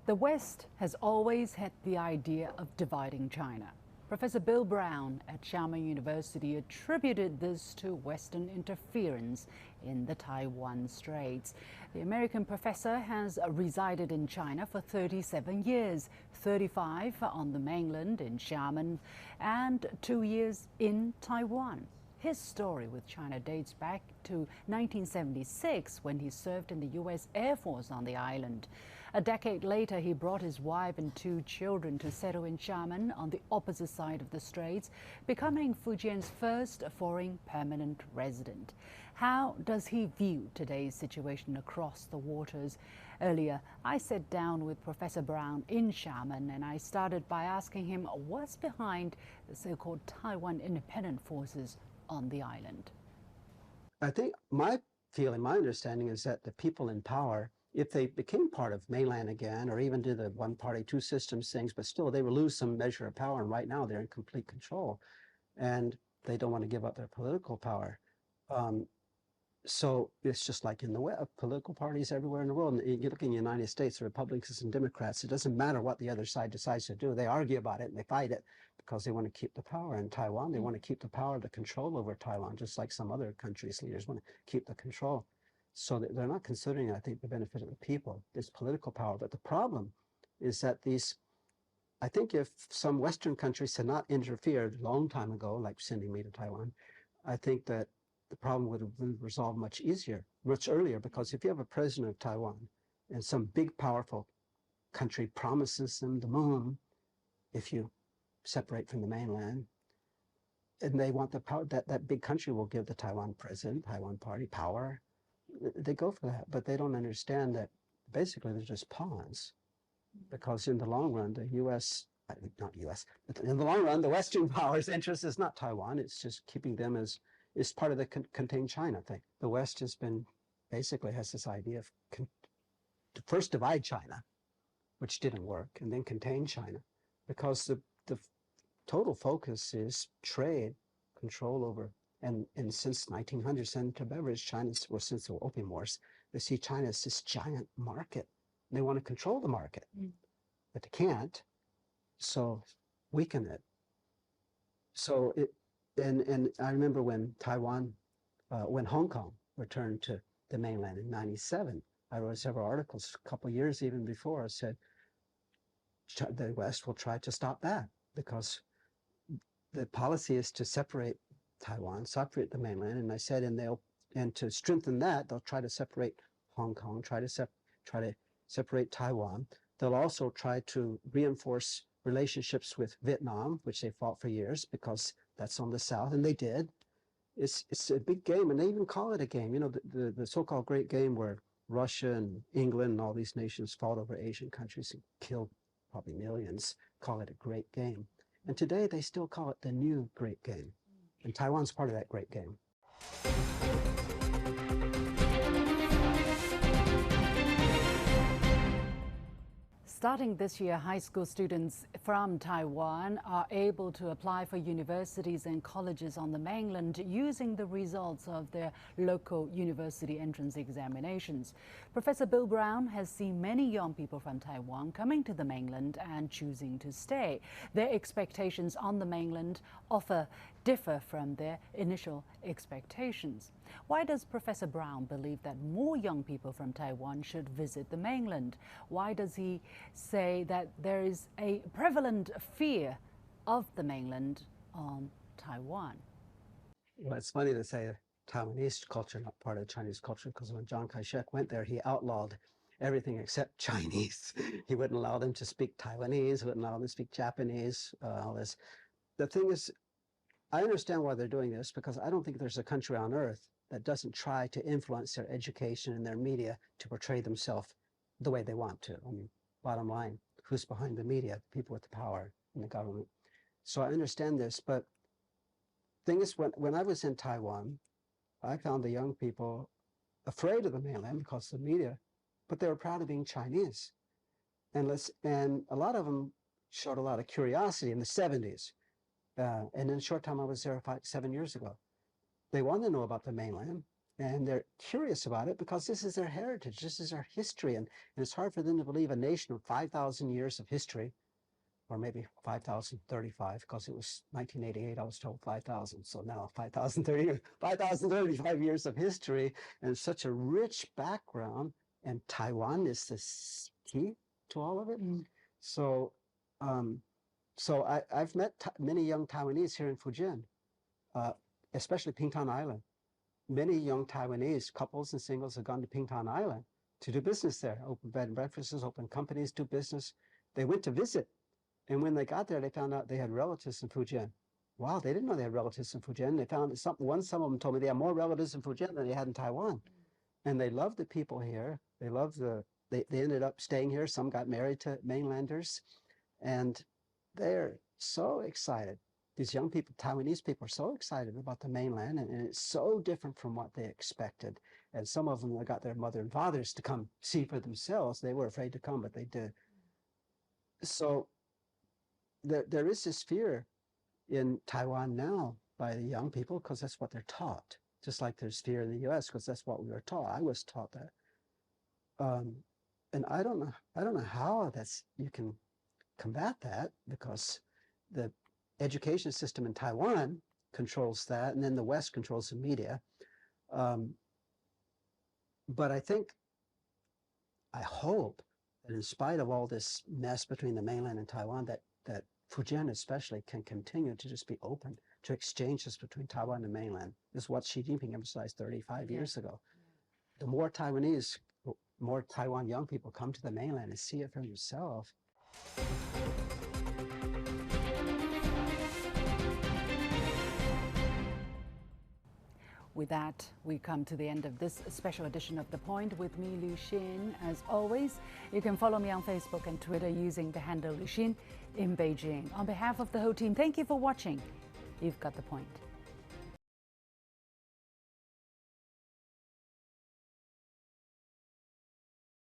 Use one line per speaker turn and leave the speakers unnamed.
The West has always had the idea of dividing China. Professor Bill Brown at Xiamen University attributed this to Western interference in the Taiwan Straits. The American professor has resided in China for 37 years, 35 on the mainland in Xiamen and 2 years in Taiwan. His story with China dates back to 1976 when he served in the U.S. Air Force on the island. A decade later, he brought his wife and 2 children to settle in Xiamen on the opposite side of the Straits, becoming Fujian's first foreign permanent resident. How does he view today's situation across the waters? Earlier, I sat down with Professor Brown in Xiamen and I started by asking him what's behind the so-called Taiwan independent forces on the island.
I think my understanding is that the people in power, if they became part of mainland again, or even do the one party, two systems things, but still they will lose some measure of power. And right now they're in complete control and they don't want to give up their political power. So it's just like in the West, political parties everywhere in the world. And you look in the United States, the Republicans and Democrats, it doesn't matter what the other side decides to do. They argue about it and they fight it because they want to keep the power. In Taiwan, they want to keep the power, the control over Taiwan, just like some other countries' leaders want to keep the control. So they're not considering, I think, the benefit of the people, this political power. But the problem is that I think if some Western countries had not interfered a long time ago, like sending me to Taiwan, I think that the problem would have been resolved much earlier, because if you have a president of Taiwan and some big, powerful country promises them the moon if you separate from the mainland, and they want the power, that big country will give the Taiwan president, Taiwan party power, they go for that. But they don't understand that basically they're just pawns, because in the long run, the U.S., not U.S., but in the long run, the Western power's interest is not Taiwan, it's just keeping them as part of the contain China thing. The West has this idea of to first divide China, which didn't work, and then contain China, because the total focus is trade, control over, and since 1900, Senator Beveridge, since the Opium Wars, they see China as this giant market. They want to control the market, but they can't, so weaken it. So And I remember when when Hong Kong returned to the mainland in '97, I wrote several articles, a couple of years even before. I said, the West will try to stop that, because the policy is to separate Taiwan, separate the mainland. And I said, and to strengthen that, they'll try to separate Hong Kong, try to separate Taiwan. They'll also try to reinforce relationships with Vietnam, which they fought for years, because that's on the south, and they did. It's a big game, and they even call it a game. You know, the so-called great game where Russia and England and all these nations fought over Asian countries and killed probably millions, call it a great game. And today they still call it the new great game. And Taiwan's part of that great game.
Starting this year, high school students from Taiwan are able to apply for universities and colleges on the mainland using the results of their local university entrance examinations. Professor Bill Brown has seen many young people from Taiwan coming to the mainland and choosing to stay. Their expectations on the mainland differ from their initial expectations. Why does Professor Brown believe that more young people from Taiwan should visit the mainland? Why does he say that there is a prevalent fear of the mainland on Taiwan?
Well, it's funny to say Taiwanese culture, not part of Chinese culture, because when Chiang Kai-shek went there, he outlawed everything except Chinese. He wouldn't allow them to speak Taiwanese, wouldn't allow them to speak Japanese, all this. The thing is, I understand why they're doing this, because I don't think there's a country on earth that doesn't try to influence their education and their media to portray themselves the way they want to. I mean, bottom line, who's behind the media? People with the power in the government. So I understand this, but the thing is, when I was in Taiwan, I found the young people afraid of the mainland because of the media, but they were proud of being Chinese. And a lot of them showed a lot of curiosity in the 70s. And in a short time, I was there 7 years ago. They wanted to know about the mainland. And they're curious about it because this is their heritage, this is our history. And it's hard for them to believe a nation with 5,000 years of history, or maybe 5,035, because it was 1988, I was told 5,000. So now 5,035 years of history and such a rich background. And Taiwan is the key to all of it. So, I've met many young Taiwanese here in Fujian, especially Pingtan Island. Many young Taiwanese couples and singles have gone to Pingtan Island to do business there, open bed and breakfasts, open companies, do business. They went to visit. And when they got there, they found out they had relatives in Fujian. Wow, they didn't know they had relatives in Fujian. They found some of them told me they had more relatives in Fujian than they had in Taiwan. And they loved the people here. They loved they ended up staying here. Some got married to mainlanders. And they're so excited. These young people, Taiwanese people, are so excited about the mainland, and it's so different from what they expected. And some of them got their mother and fathers to come see for themselves. They were afraid to come, but they did. So there is this fear in Taiwan now by the young people because that's what they're taught. Just like there's fear in the U.S. because that's what we were taught. I was taught that, and I don't know how you can combat that, because the education system in Taiwan controls that, and then the West controls the media. But I hope that in spite of all this mess between the mainland and Taiwan, that Fujian especially can continue to just be open to exchanges between Taiwan and mainland. This is what Xi Jinping emphasized 35 years ago. The more Taiwan young people come to the mainland and see it for themselves.
With that, we come to the end of this special edition of The Point with me, Liu Xin. As always, you can follow me on Facebook and Twitter using the handle Liu Xin in Beijing. On behalf of the whole team, thank you for watching. You've got The Point.